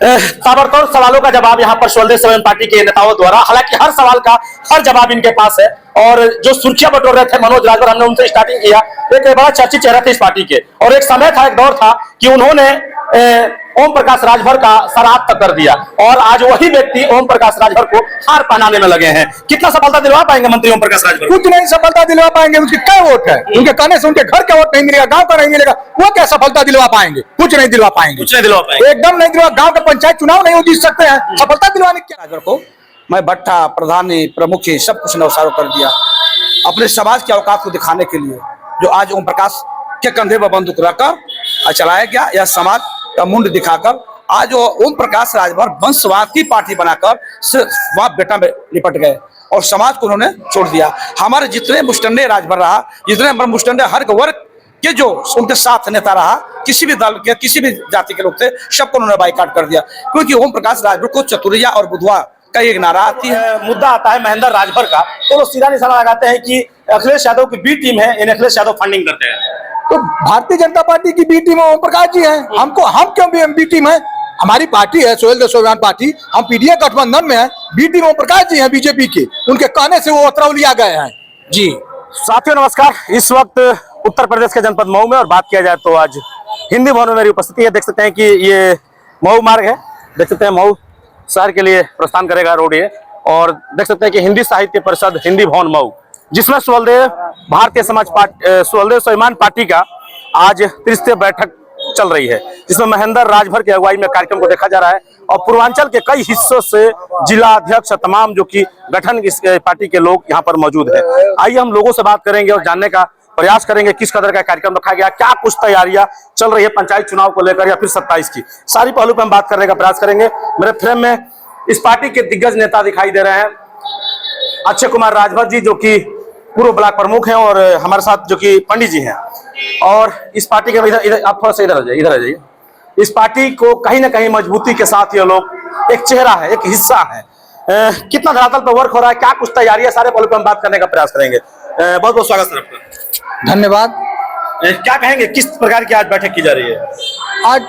ताबड़तोड़ सवालों का जवाब यहाँ पर स्वदेश सेवन पार्टी के नेताओं द्वारा, हालांकि हर सवाल का हर जवाब इनके पास है। और जो सुर्खियां बटोर रहे थे मनोज राजभर, हमने उनसे स्टार्टिंग किया। एक बड़ा चर्चित चेहरा थे इस पार्टी के, और एक समय था, एक दौर था कि उन्होंने ओम प्रकाश राजभर का सराहत तक कर दिया, और आज वही व्यक्ति ओम प्रकाश राजभर को हार पहनाने में लगे हैं। कितना सफलता दिलवा पाएंगे मंत्री ओम प्रकाश राजभर? कुछ नहीं सफलता दिलवा पाएंगे। उनके क्या वोट है? उनके कहने से उनके घर का वोट नहीं मिलेगा, गांव का नहीं मिलेगा। वो क्या सफलता दिलवा पाएंगे? कुछ नहीं दिलवा पाएंगे, कुछ नहीं दिलवा पाएंगे, एकदम नहीं दिलवा। गांव का पंचायत चुनाव नहीं जीत सकते हैं, सफलता दिलवाने क्या? राजभर को मैं भट्टा प्रधानी प्रमुख सब कुछ नवसारों कर दिया अपने समाज की औकात को दिखाने के लिए। जो आज ओम प्रकाश के कंधे पर बंदूक रखकर चलाया गया, यह समाज का मुंड दिखाकर आज वो ओम प्रकाश राजभर वंशवाद की पार्टी बनाकर वहां बेटा में लिपट गए और समाज को उन्होंने छोड़ दिया। हमारे जितने मुस्टंडे राजभर रहा, जितने मुस्टंडे हर वर्ग के जो उनके साथ नेता रहा, किसी भी दल के किसी भी जाति के लोग थे, सबको उन्होंने बाइकाट कर दिया। क्योंकि ओम प्रकाश राजभर को चतुरिया और बुधवा का एक नारा आती है। मुद्दा आता है महेंद्र राजभर का, तो वो सीधा निशाना लगाते हैं कि अखिलेश यादव की बी टीम है, इन अखिलेश यादव फंडिंग करते हैं। तो भारतीय जनता पार्टी की बी टीम ओम प्रकाश जी है। हम क्यों बी टीम है? हमारी पार्टी है स्वदेश सेवन पार्टी, हम पीडीए गठबंधन में है। बी टीम ओम प्रकाश जी हैं बीजेपी के, उनके कहने से वो अतरौलिया गए हैं। जी साथियों नमस्कार। इस वक्त उत्तर प्रदेश के जनपद मऊ में, और बात किया जाए तो आज हिंदी भवन में मेरी उपस्थिति है। देख सकते हैं कि ये मऊ मार्ग है, देख सकते हैं मऊ शहर के लिए प्रस्थान करेगा रोड ये, और देख सकते हैं कि हिंदी साहित्य परिषद हिंदी भवन मऊ, जिसमें स्वदेव भारतीय समाज पार्टी स्वदेश स्वाभिमान पार्टी का आज त्रिस्तरीय बैठक चल रही है, जिसमें महेंद्र राजभर की अगुवाई में कार्यक्रम को देखा जा रहा है। और पूर्वांचल के कई हिस्सों से जिला अध्यक्ष तमाम जो कि गठन इस पार्टी के लोग यहाँ पर मौजूद है। आइए हम लोगों से बात करेंगे और जानने का प्रयास करेंगे किस कदर का कार्यक्रम रखा गया, क्या कुछ तैयारियां चल रही है पंचायत चुनाव को लेकर या फिर 27 की, सारी पहलू पर हम बात करने का प्रयास करेंगे। मेरे फ्रेम में इस पार्टी के दिग्गज नेता दिखाई दे रहे हैं, अक्षय कुमार राजभर जी जो कि पूर्व ब्लॉक प्रमुख हैं, और हमारे साथ जो कि पंडित जी हैं। और इस पार्टी के इधर आप थोड़ा सा इधर आ जाइए। इस पार्टी को कहीं ना कहीं मजबूती के साथ ये लोग एक चेहरा है, एक हिस्सा है। कितना धरातल पर वर्क हो रहा है, क्या कुछ तैयारी है, सारे पहलू पर हम बात करने का प्रयास करेंगे। बहुत बहुत स्वागत सर आपका। धन्यवाद। क्या कहेंगे, किस प्रकार की आज बैठक की जा रही है? आज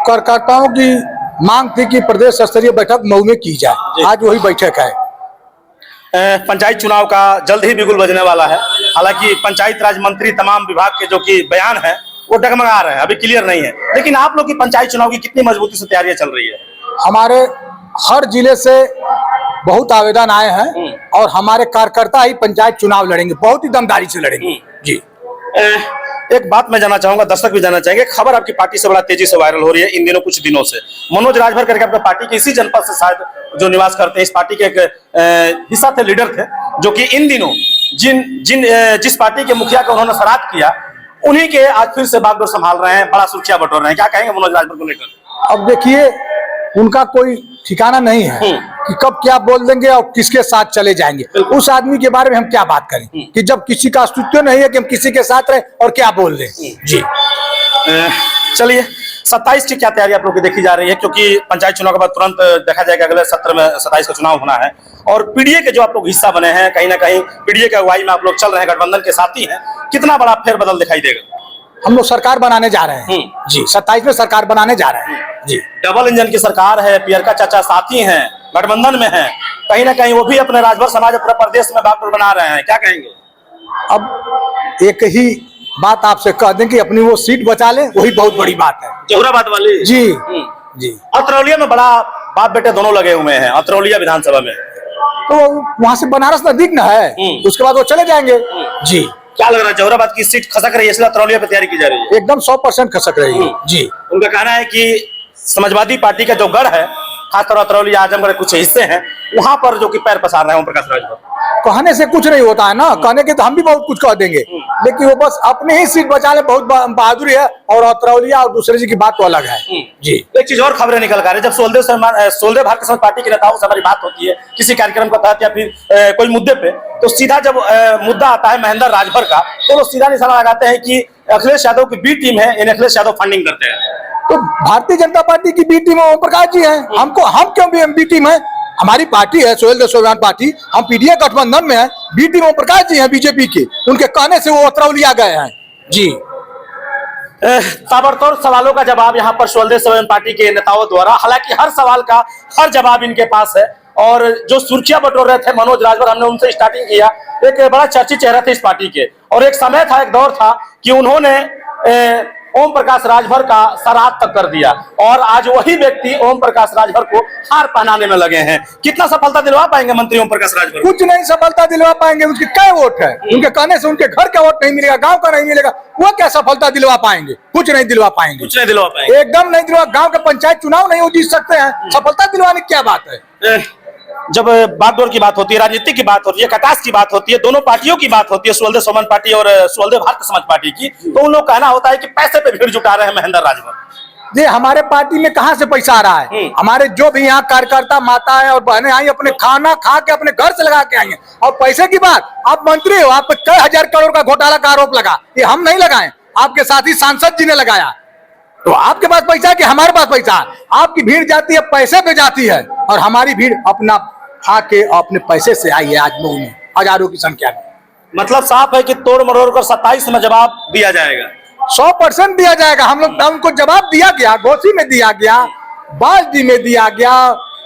कार्यकर्ताओं की मांग थी कि प्रदेश स्तरीय बैठक मऊ में की जाए, आज वही बैठक है। पंचायत चुनाव का जल्द ही बिगुल बजने वाला है। हालांकि पंचायत राज मंत्री तमाम विभाग के जो कि बयान है वो डगमगा रहे हैं, अभी क्लियर नहीं है। लेकिन आप लोग की पंचायत चुनाव की कितनी मजबूती से तैयारियां चल रही है? हमारे हर जिले से बहुत आवेदन आए हैं, और हमारे कार्यकर्ता ही पंचायत चुनाव लड़ेंगे, बहुत ही दमदारी से लड़ेंगे। जी एक बात मैं जानना चाहूंगा, दर्शक भी जानना चाहेंगे, खबर आपकी पार्टी से बड़ा तेजी से वायरल हो रही है इन दिनों, कुछ दिनों से। मनोज राजभर करके अपने पार्टी के इसी जनपद से शायद जो निवास करते हैं, इस पार्टी के एक हिस्सा थे, लीडर थे, जो कि इन दिनों जिस पार्टी के मुखिया का उन्होंने सराहत किया, उन्हीं के आज फिर से बागडोर संभाल रहे हैं, बड़ा सुर्खियां बटोर रहे हैं। क्या कहेंगे मनोज राजभर को लेकर? अब देखिए, उनका कोई ठिकाना नहीं है कि कब क्या बोल देंगे और किसके साथ चले जाएंगे। उस आदमी के बारे में हम क्या बात करें कि जब किसी का अस्तित्व नहीं है कि हम किसी के साथ रहे और क्या बोल दें। जी चलिए, 27 की क्या तैयारी आप लोग की देखी जा रही है? क्योंकि पंचायत चुनाव के बाद तुरंत देखा जाएगा अगले सत्र में 27 का चुनाव होना है, और पीडीए के जो आप लोग हिस्सा बने हैं, कहीं ना कहीं पीडीए के अगुवाई में आप लोग चल रहे हैं, गठबंधन के साथी हैं, कितना बड़ा फेरबदल दिखाई देगा? हम लोग सरकार बनाने जा रहे हैं जी, 27 में सरकार बनाने जा रहे हैं जी। डबल इंजन की सरकार है, पियरका चाचा साथी हैं, गठबंधन में हैं, कहीं ना कहीं वो भी अपने राजभर समाज अपने प्रदेश में बागडोर बना रहे हैं, क्या कहेंगे? अब एक ही बात आपसे कह दें कि अपनी वो सीट बचा लें, वही बहुत बड़ी बात है। जहुराबाद वाली जी जी। अतरौलिया में बड़ा बाप बेटे दोनों लगे हुए हैं, अतरौलिया विधानसभा में, तो वहां से बनारस नजदीक न है, उसके बाद वो चले जाएंगे। जी क्या लग रहा है, जहुराबाद की सीट खसक रही है, इसलिए अतरौलिया पे तैयारी की जा रही है? एकदम 100% खसक रही है जी। उनका कहना है कि समाजवादी पार्टी का जो गढ़ है, खासतौर अतरौली आजमगढ़ कुछ हिस्से हैं, वहां पर जो कि पैर पसार रहे हैं ओम प्रकाश राजभर। कहने से कुछ नहीं होता है ना, कहने के तो हम भी बहुत कुछ कह देंगे, लेकिन वो बस अपने ही सीट बचा ले, बहुत बहादुरी है। और अतरौलिया और दूसरे जी की बात तो अलग है जी। एक चीज और खबरें निकल कर रही है, जब सोलदेव भारतीय समाज पार्टी के नेताओं से हमारी बात होती है किसी कार्यक्रम के तहत या फिर कोई मुद्दे पे, तो सीधा जब मुद्दा आता है महेंद्र राजभर का, तो वो सीधा निशाना लगाते हैं कि अखिलेश यादव की बी टीम है, इन अखिलेश यादव फंडिंग करते हैं। तो भारतीय जनता पार्टी की बी टीम ओम प्रकाश जी हैं, हम क्यों बी टीम है? हमारी पार्टी है स्वदेश सेवन पार्टी, हम पीडीए गठबंधन में है। बी टीम ओम प्रकाश जी हैं बीजेपी के, उनके कहने से वो अतरौलिया गए हैं जी। ताबड़तोड़ सवालों का जवाब यहाँ पर स्वदेश सेवा पार्टी के नेताओं द्वारा, हालांकि हर सवाल का हर जवाब इनके पास है। और जो सुर्खियां बटोर रहे थे मनोज राजभर, हमने उनसे स्टार्टिंग किया। एक बड़ा चर्चित चेहरा थे इस पार्टी के, और एक समय था, एक दौर था कि उन्होंने ओम प्रकाश राजभर का सराहत तक कर दिया, और आज वही व्यक्ति ओम प्रकाश राजभर को हार पहनाने में लगे हैं। कितना सफलता दिलवा पाएंगे मंत्री ओम प्रकाश राजभर? कुछ नहीं सफलता दिलवा पाएंगे। उनके क्या वोट है? उनके कहने से उनके घर का वोट नहीं मिलेगा, गांव का नहीं मिलेगा। वो क्या सफलता दिलवा पाएंगे? कुछ नहीं दिलवा पाएंगे, कुछ नहीं दिलवा पाएंगे, एकदम नहीं दिलवा। गांव के पंचायत चुनाव नहीं वो जीत सकते हैं, सफलता दिलवाने की क्या बात है? जब बागडोर की बात होती है, राजनीति की बात होती है, कटास की बात होती है, दोनों पार्टियों की बात होती है, स्वदेव सोमन पार्टी और स्वदेव भारतीय समाज पार्टी की, तो उन लोग कहना होता है कि पैसे पे भीड़ जुटा रहे हैं महेंद्र राजभर। ये हमारे पार्टी में कहां से पैसा आ रहा है? हमारे जो भी यहाँ कार्यकर्ता माता है और बहनें आई, अपने खाना खा के अपने घर से लगा के आई हैं। और पैसे की बात, आप मंत्री हो, आप पे कई हजार करोड़ का घोटाला का आरोप लगा, ये हम नहीं लगाए, आपके साथी सांसद जी ने लगाया। तो आपके पास पैसा है कि हमारे पास पैसा है? आपकी भीड़ जाती है पैसे पे जाती है, और हमारी भीड़ अपना खा के अपने पैसे से आई है आज मऊ में हजारों की संख्या में। मतलब साफ है कि तोड़ मरोड़ कर 27 में जवाब दिया जाएगा, 100% दिया जाएगा। हम लोग उनको जवाब दिया गया, घोसी में दिया गया, बालदी में दिया गया,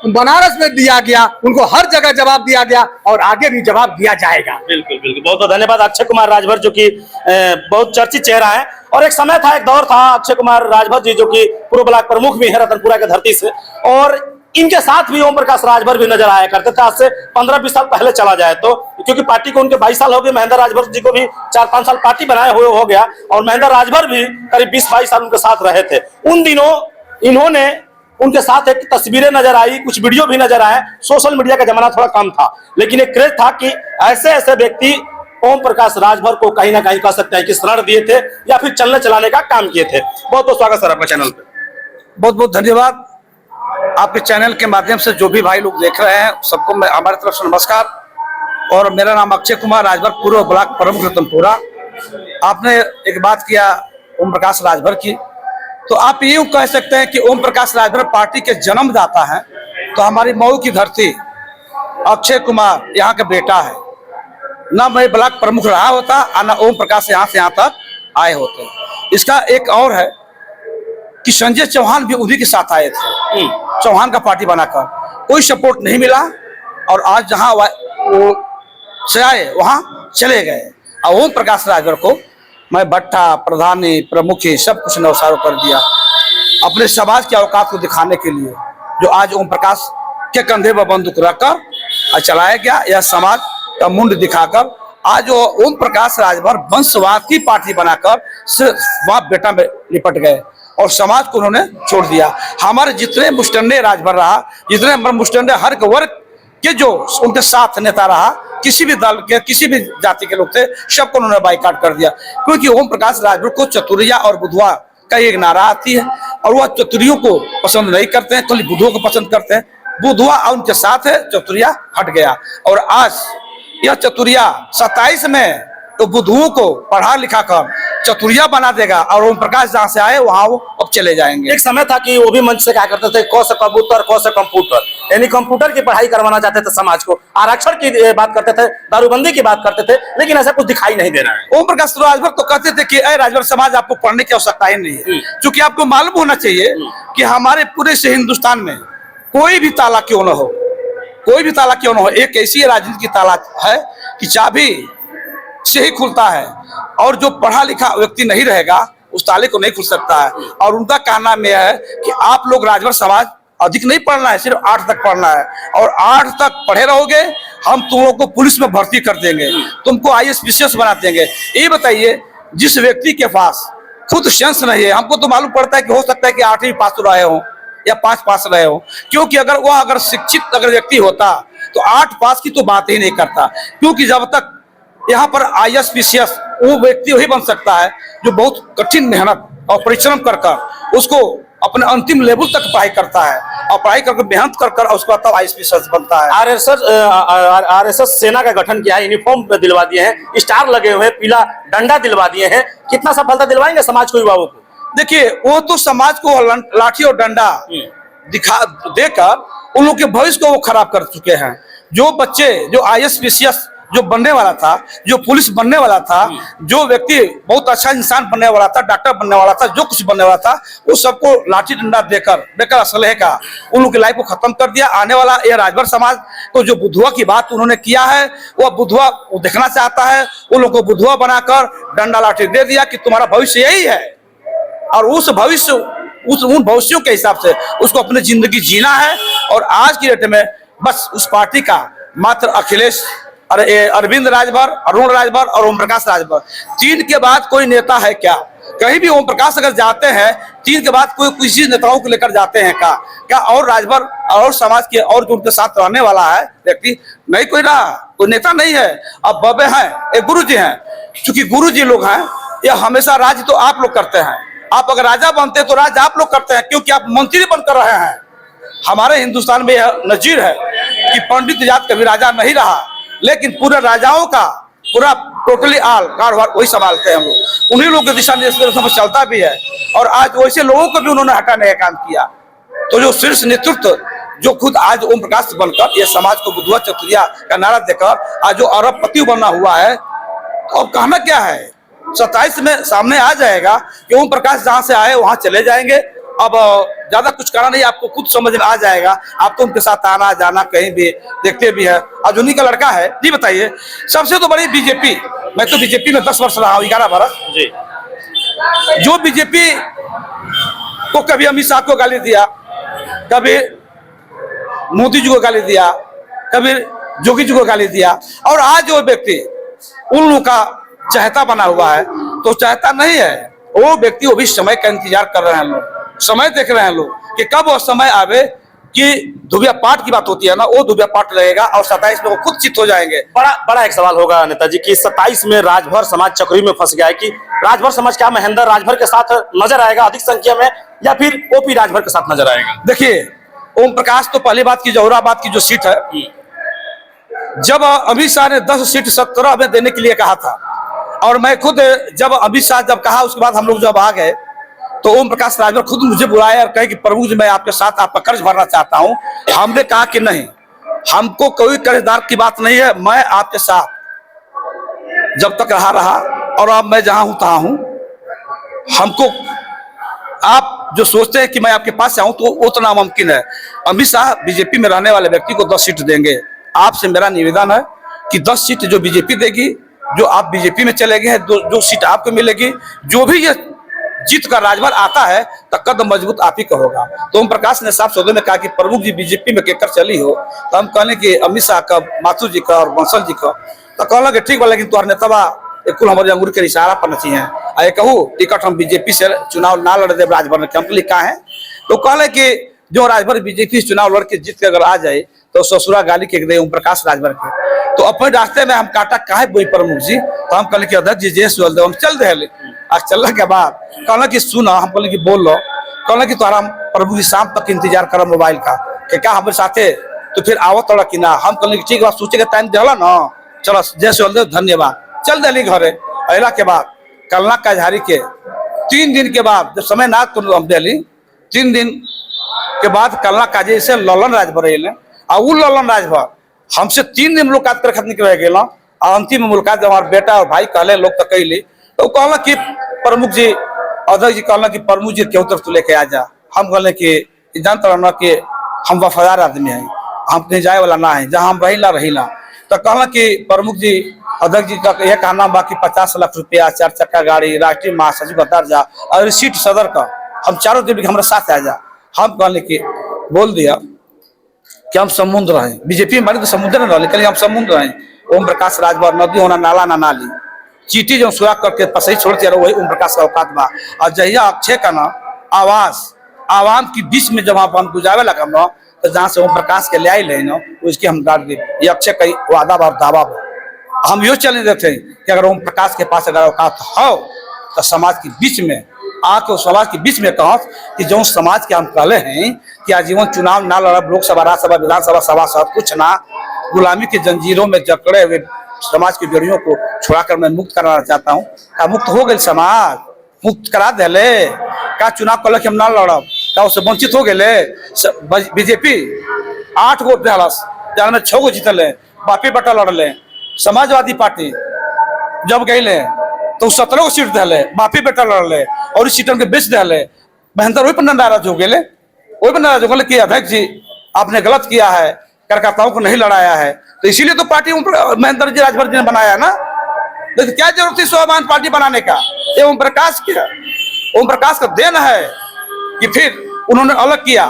बनारस में दिया गया, उनको हर जगह जवाब दिया गया, और आगे भी जवाब दिया जाएगा। बिल्कुल बिल्कुल, बहुत बहुत धन्यवाद अक्षय कुमार राजभर, जो कि बहुत चर्चित चेहरा है। और एक समय था, एक दौर था, अक्षय कुमार राजभर जी जो कि पूर्व ब्लॉक प्रमुख भी है रतनपुरा की धरती से, और इनके साथ भी ओम प्रकाश राजभर भी नजर आया करते थे। आज से 15-20 साल पहले चला जाए तो, क्योंकि पार्टी को उनके 22 साल हो गए, महेंद्र राजभर जी को भी 4-5 साल पार्टी बनाए हुए हो गया, और महेंद्र राजभर भी करीब 20-22 साल उनके साथ रहे थे। उन दिनों इन्होंने उनके साथ एक तस्वीरें नजर आई, कुछ वीडियो भी नजर आए। सोशल मीडिया का जमाना थोड़ा कम था, लेकिन एक क्रेज था कि ऐसे ऐसे व्यक्ति ओम प्रकाश राजभर को कहीं ना कहीं कह सकते हैं कि शरण दिए थे या फिर चलने चलाने का काम किए थे। बहुत बहुत स्वागत सर आपका चैनल पे। बहुत बहुत धन्यवाद। आपके चैनल के माध्यम से जो भी भाई लोग देख रहे हैं, सबको मैं हमारी तरफ से नमस्कार। और मेरा नाम अक्षय कुमार राजभर, पूर्व ब्लॉक प्रमुख रतनपुरा। आपने एक बात किया ओम प्रकाश राजभर की, तो आप यूं कह सकते हैं कि ओम प्रकाश राजभर पार्टी के जन्मदाता हैं। तो हमारी मऊ की धरती, अक्षय कुमार यहाँ का बेटा है। ना मैं ब्लॉक प्रमुख रहा होता और ना ओम प्रकाश यहाँ से यहाँ तक आए होते। इसका एक और है कि संजय चौहान भी उन्हीं के साथ आए थे, चौहान का पार्टी बनाकर, कोई सपोर्ट नहीं मिला, और आज जहां वो से आए वहां चले गए। और ओम प्रकाश राजभर को मैं भट्टा, प्रधानी, प्रमुखी सब कुछ नवसारो कर दिया, अपने समाज की औकात को दिखाने के लिए। जो आज ओम प्रकाश के कंधे पर बंदूक रखकर चलाया गया, यह समाज का मुंड दिखाकर आज वो ओम प्रकाश राजभर वंशवाद की पार्टी बनाकर सिर्फ बाप बेटा में लिपट गए, और समाज को उन्होंने छोड़ दिया। हमारे जितने मुस्टंडे राजभर रहा, जितने मुस्टंडे हर वर्ग के जो उनके साथ नेता रहा, किसी भी दल के, किसी भी जाति के लोग थे, सबको उन्होंने बाइकाट कर दिया। क्योंकि ओम प्रकाश राजभर को चतुरिया और बुधवा का एक नारा आती है, और वह चतुरियों को पसंद नहीं करते हैं, खाली बुधुओं को पसंद करते हैं। बुधवा उनके साथ है, चतुरिया हट गया। और आज यह चतुरिया 27 में तो बुधुओं को पढ़ा लिखा कर चतुरिया बना देगा, और ओम प्रकाश जहां से आए वहां वो अब चले जाएंगे। एक समय था कि वो भी मंच से क्या करते थे, क से कबूतर, क से कंप्यूटर, यानी कंप्यूटर की पढ़ाई करवाना चाहते थे समाज को, आरक्षण की बात करते थे, दारूबंदी की बात करते थे, लेकिन ऐसा कुछ दिखाई नहीं दे रहा है। ओम प्रकाश राजभर तो कहते थे कि अरे राजभर समाज, आपको पढ़ने की आवश्यकता ही नहीं है, क्योंकि आपको मालूम होना चाहिए कि हमारे पूरे से हिंदुस्तान में कोई भी ताला क्यों न हो, कोई भी ताला क्यों न हो, एक ऐसी राजनीति की ताला है कि चाबी से ही खुलता है, और जो पढ़ा लिखा व्यक्ति नहीं रहेगा उस ताले को नहीं खुल सकता है। और उनका कहना में है कि आप लोग राजभर समाज अधिक नहीं पढ़ना है, सिर्फ 8 तक पढ़ना है, और 8 तक पढ़े रहोगे, हम तुम लोग को पुलिस में भर्ती कर देंगे, तुमको IAS PCS बना देंगे। ये बताइए, जिस व्यक्ति के पास खुद सेंस नहीं है, हमको तो मालूम पड़ता है कि हो सकता है कि 8वीं पास रहे हो या 5 पास रहे हो, क्योंकि अगर शिक्षित अगर व्यक्ति होता तो 8 पास की तो बात ही नहीं करता। क्योंकि जब तक यहाँ पर IAS PCS वो व्यक्ति वही बन सकता है जो बहुत कठिन मेहनत और परिश्रम कर कर उसको अपने अंतिम लेवल तक पढ़ाई करता है, और पढ़ाई करके मेहनत कर कर उसको तब IAS PCS बनता है। RSS सेना का गठन किया है, यूनिफॉर्म दिलवा दिए हैं, स्टार लगे हुए, पीला डंडा दिलवा दिए हैं। कितना सफलता दिलवाएंगे समाज को, युवाओं को? देखिए, वो तो समाज को लाठी और डंडा दिखा देकर उन लोग के भविष्य को वो खराब कर चुके हैं। जो बच्चे जो IAS PCS जो बनने वाला था, जो पुलिस बनने वाला था, जो व्यक्ति बहुत अच्छा इंसान बनने वाला था, डॉक्टर बनने वाला था, जो कुछ बनने वाला था, वो सबको लाठी डंडा देकर असलहे का उन लोगों की लाइफ को खत्म कर दिया। आने वाला ये राजभर समाज को जो बुद्धुआ की बात उन्होंने किया है, वो बुद्धुआ देखना चाहता है, उन लोगों को बुद्धुआ बनाकर डंडा लाठी दे दिया कि तुम्हारा भविष्य यही है, और उस भविष्य उन भविष्यों के हिसाब से उसको अपनी जिंदगी जीना है। और आज की डेट में बस उस पार्टी का मात्र अखिलेश, अरविंद राजभर, अरुण राजभर और ओम प्रकाश राजभर, 3 के बाद कोई नेता है क्या? कहीं भी ओम प्रकाश अगर जाते हैं 3 के बाद कोई किसी नेताओं को लेकर जाते हैं क्या? और राजभर और समाज के और जो उनके साथ रहने वाला है व्यक्ति नहीं, कोई रहा, कोई नेता नहीं है। अब बबे हैं, एक गुरु जी हैं, चूंकि गुरु जी लोग हैं, ये हमेशा राज तो आप लोग करते हैं। आप अगर राजा बनते तो राज आप लोग करते हैं, क्योंकि आप मंत्री बनकर रहे हैं। हमारे हिंदुस्तान में यह नजीर है कि पंडित जात कभी राजा नहीं रहा, लेकिन पूरे राजाओं का पूरा टोटली आल कारभार वही संभालते हैं हम लोग, उन्हीं लोगों के दिशा निर्देशों में चलता भी है। और आज वैसे लोगों को भी उन्होंने हटाने का काम किया। तो जो शीर्ष नेतृत्व जो खुद आज ओम प्रकाश बनकर ये समाज को बुद्धुआ चतुरिया का नारा देकर आज जो अरबपति बना हुआ है, तो अब कहना क्या है? 27 में सामने आ जाएगा कि ओम प्रकाश जहां से आए वहां चले जाएंगे। अब ज्यादा कुछ करना नहीं, आपको खुद समझ में आ जाएगा। आप तो उनके साथ आना जाना कहीं भी देखते भी है, आज उन्हीं का लड़का है। जी बताइए, सबसे तो बड़ी बीजेपी, मैं तो बीजेपी में 10 वर्ष रहा हूँ, 11 बरस जी। जो बीजेपी को कभी अमित शाह को गाली दिया, कभी मोदी जी को गाली दिया, कभी जोगी जी को गाली दिया, और आज वो व्यक्ति उन लोगों का चाहता बना हुआ है, तो चाहता नहीं है वो व्यक्ति, वो भी समय का इंतजार कर रहे हैं लोग, समय देख रहे हैं लोग कि कब वो समय आवे कि धुबिया पाठ की बात होती है ना, वो धुबिया पाठ रहेगा और 27 में वो खुद चित हो जाएंगे। बड़ा एक सवाल होगा नेताजी कि 27 में राजभर समाज चक्री में फंस गया है कि राजभर समाज क्या महेंद्र राजभर के साथ नजर आएगा अधिक संख्या में, या फिर ओपी राजभर के साथ नजर आएगा? देखिए, ओम प्रकाश तो पहली बात की जौहराबाद की जो सीट है, जब अमित शाह ने 10 सीट 17 में देने के लिए कहा था, और मैं खुद जब अमित शाह जब कहा उसके बाद हम लोग जब आ गए, तो ओम प्रकाश राजभर खुद मुझे बुलाया और कहे कि प्रभु जी मैं आपके साथ आपका कर्ज भरना चाहता हूं। हमने कहा कि नहीं, हमको कोई कर्जदार की बात नहीं है, मैं आपके साथ जब तक रहा और अब मैं जहां हूं तहां हूं। हमको आप जो सोचते हैं कि मैं आपके पास आऊं तो उतना मुमकिन है। अमित शाह बीजेपी में रहने वाले व्यक्ति को 10 सीट देंगे। आपसे मेरा निवेदन है कि 10 सीट जो बीजेपी देगी, जो आप बीजेपी में चले गए हैं, जो सीट आपको मिलेगी, जो भी ये जीत कर राजभर आता है तो कदम मजबूत आप ही का होगा। तो ओम प्रकाश ने साफ शब्दों में कहा कि प्रमुख जी बीजेपी में केकर चली हो, तो हम कहने कि अमित शाह का, माथुर जी का और बंसल जी का, तो कहला कि ठीक बा, लेकिन तुम्हारे नेता कुल हमारे अंगूर के इशारा पर चाहिए। आए कहूँ टिकट हम बीजेपी से चुनाव ना लड़ दे राजभर में, हम लिखा है। तो कहले कि जो राजभर बीजेपी से चुनाव लड़ के जीत के अगर आ जाए तो ससुरा गाली के दे ओम प्रकाश राजभर के। तो अपने रास्ते में हम काटा काहे बोई प्रमुख जी, तो हम कहले कि अध्यक्ष जी जय हम चल रहे। आज चलने के बाद कहना कि सुना, हम कहले कि बोल लो, कहना कि तुम्हारा प्रभु जी शाम तक इंतजार करो मोबाइल का कि क्या हमारे साथे तो फिर आवत तोड़ा कि ना। हम कहले कि ठीक बात, सोचे के टाइम दिला ना, चलो जय सोल धन्यवाद, चल दिली घरे। अला के बाद कलना काजहारी के 3 दिन के बाद जब समय ना तो हम दिली, 3 दिन के बाद कलना काजी से ललन राजभर अल, और वो ललन राजभर हमसे 3 दिन मुलाकात कर खत्म कर गए। और अंतिम मुलाकात जब हमारे बेटा और भाई कहले लोग तो कैली, तो कहला कि प्रमुख जी, अध्यक्ष जी कहला कि प्रमुख जी के उतर तू लेके आ जा। हम कहले कि जानते रहना कि हम वफादार आदमी हैं, हम कहीं जाए वाला ना है, जहाँ हम रहीला। तो कहला कि प्रमुख जी, अध्यक्ष जी का यह कहना बाकी 50 लाख रुपया, 4 चक्का गाड़ी, राष्ट्रीय महासचिव का दर्जा और सीट सदर का, हम चारों दिन हमारे साथ आ जा। हम कहले कि बोल दिया कि हम समुद्र हैं, बीजेपी हमारी तो समुद्र न रहे, हम समुद्र हैं। ओम प्रकाश राजभर नदी होना नाला ना नाली, चीटी जो सुराग करके पसई छोड़ते रहो, वही ओम प्रकाश का औकात बा। और जहिया अक्षय का ना आवाज आवाम की बीच में जब हम गुजारे लगा ना, तो जहाँ से ओम प्रकाश के ले आई ले ना, उसकी हम गाड़ दे। ये अक्षय का वादा बा, दावा बा। हम यो चले देते हैं कि अगर ओम प्रकाश के पास अगर औकात हो तो समाज के बीच में आके समाज के बीच में कहो कि जो समाज के हम कहले हैं कि आजीवन चुनाव ना लड़ब, लोकसभा, राज्यसभा, विधानसभा, सभासद कुछ ना, गुलामी की जंजीरों में जकड़े हुए समाज की बेड़ियों को छुड़ाकर मैं मुक्त कराना चाहता हूँ। क्या मुक्त हो गए समाज? मुक्त करा दे। क्या चुनाव कल हम ना लड़ब? क्या उससे वंचित हो गए? बीजेपी 8 वोट दिलस, जहाँ में 6 गो जीतल, बापी बटा लड़ले। समाजवादी पार्टी जब गए तो 17 को सीट दिले, बापी बेटा लड़ले और इस सीटन के बेच दिले। महेंद्र वही पर नाराज हो गए, वही पर नाराज हो गए कि अध्यक्ष जी आपने गलत किया है, कार्यकर्ताओं को नहीं लड़ाया है। तो इसीलिए तो पार्टी महेंद्र जी राजभर जी ने बनाया ना। लेकिन क्या जरूरत थी स्वाभिमान पार्टी बनाने का? ये ओम प्रकाश का देन है कि फिर उन्होंने अलग किया,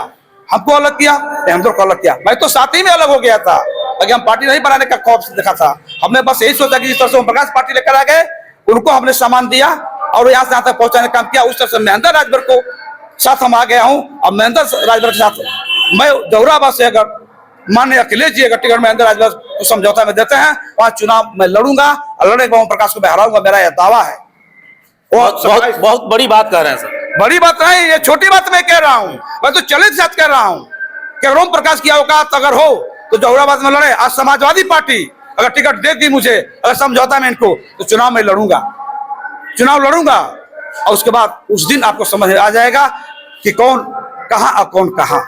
हमको अलग किया, महेंद्र को अलग किया। मैं तो साथ ही में अलग हो गया था, अगर हम पार्टी नहीं बनाने का खौफ देखा था। हमने बस यही सोचा कि जिस तरह से ओम प्रकाश पार्टी लेकर आ गए, उनको हमने सामान दिया और यहाँ से यहाँ तक पहुंचाने का काम किया। उस तरह से महेंद्र राजभर को साथ हम आ गया हूँ। अब महेंद्र राजभर के साथ मैं जौहराबाद से अगर माननीय अखिलेश जी अगर टिकट महेंद्र राजभर को समझौता में देते हैं, वहां चुनाव में लड़ूंगा और लड़ने के ओम प्रकाश को मैं हराऊंगा, मेरा यह दावा है। बहुत बड़ी बात कह रहे हैं सर। बड़ी बात नहीं, ये छोटी बात मैं कह रहा हूँ। मैं तो चले के साथ कह रहा हूँ कि ओम प्रकाश की औकात अगर हो तो जौहराबाद में लड़े। आज समाजवादी पार्टी अगर टिकट दे दी मुझे, अगर समझौता में इनको, तो चुनाव में लड़ूंगा, चुनाव लड़ूंगा। और उसके बाद उस दिन आपको समझ आ जाएगा कि कौन कहां और कौन कहां।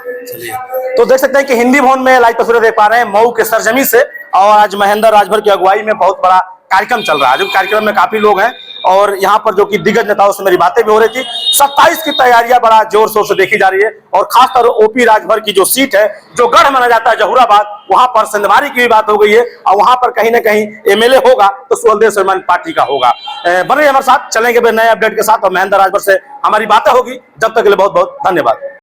तो देख सकते हैं कि हिंदी भवन में लाइव तस्वीरें देख पा रहे हैं मऊ के सरजमी से। और आज महेंद्र राजभर की अगुवाई में बहुत बड़ा कार्यक्रम चल रहा है। जो कार्यक्रम में काफी लोग हैं और यहाँ पर जो कि दिग्गज नेताओं से मेरी बातें भी हो रही थी। 27 की तैयारियां बड़ा जोर शोर से देखी जा रही है। और खासतौर ओपी राजभर की जो सीट है, जो गढ़ माना जाता है जहुराबाद, वहां पर संदवारी की भी बात हो गई है। और वहां पर कहीं ना कहीं एमएलए होगा तो सुहेलदेव स्वाभिमान पार्टी का होगा। बने हमारे साथ, चलेंगे नए अपडेट के साथ और महेंद्र राजभर से हमारी बातें होगी। जब तक के लिए बहुत बहुत धन्यवाद।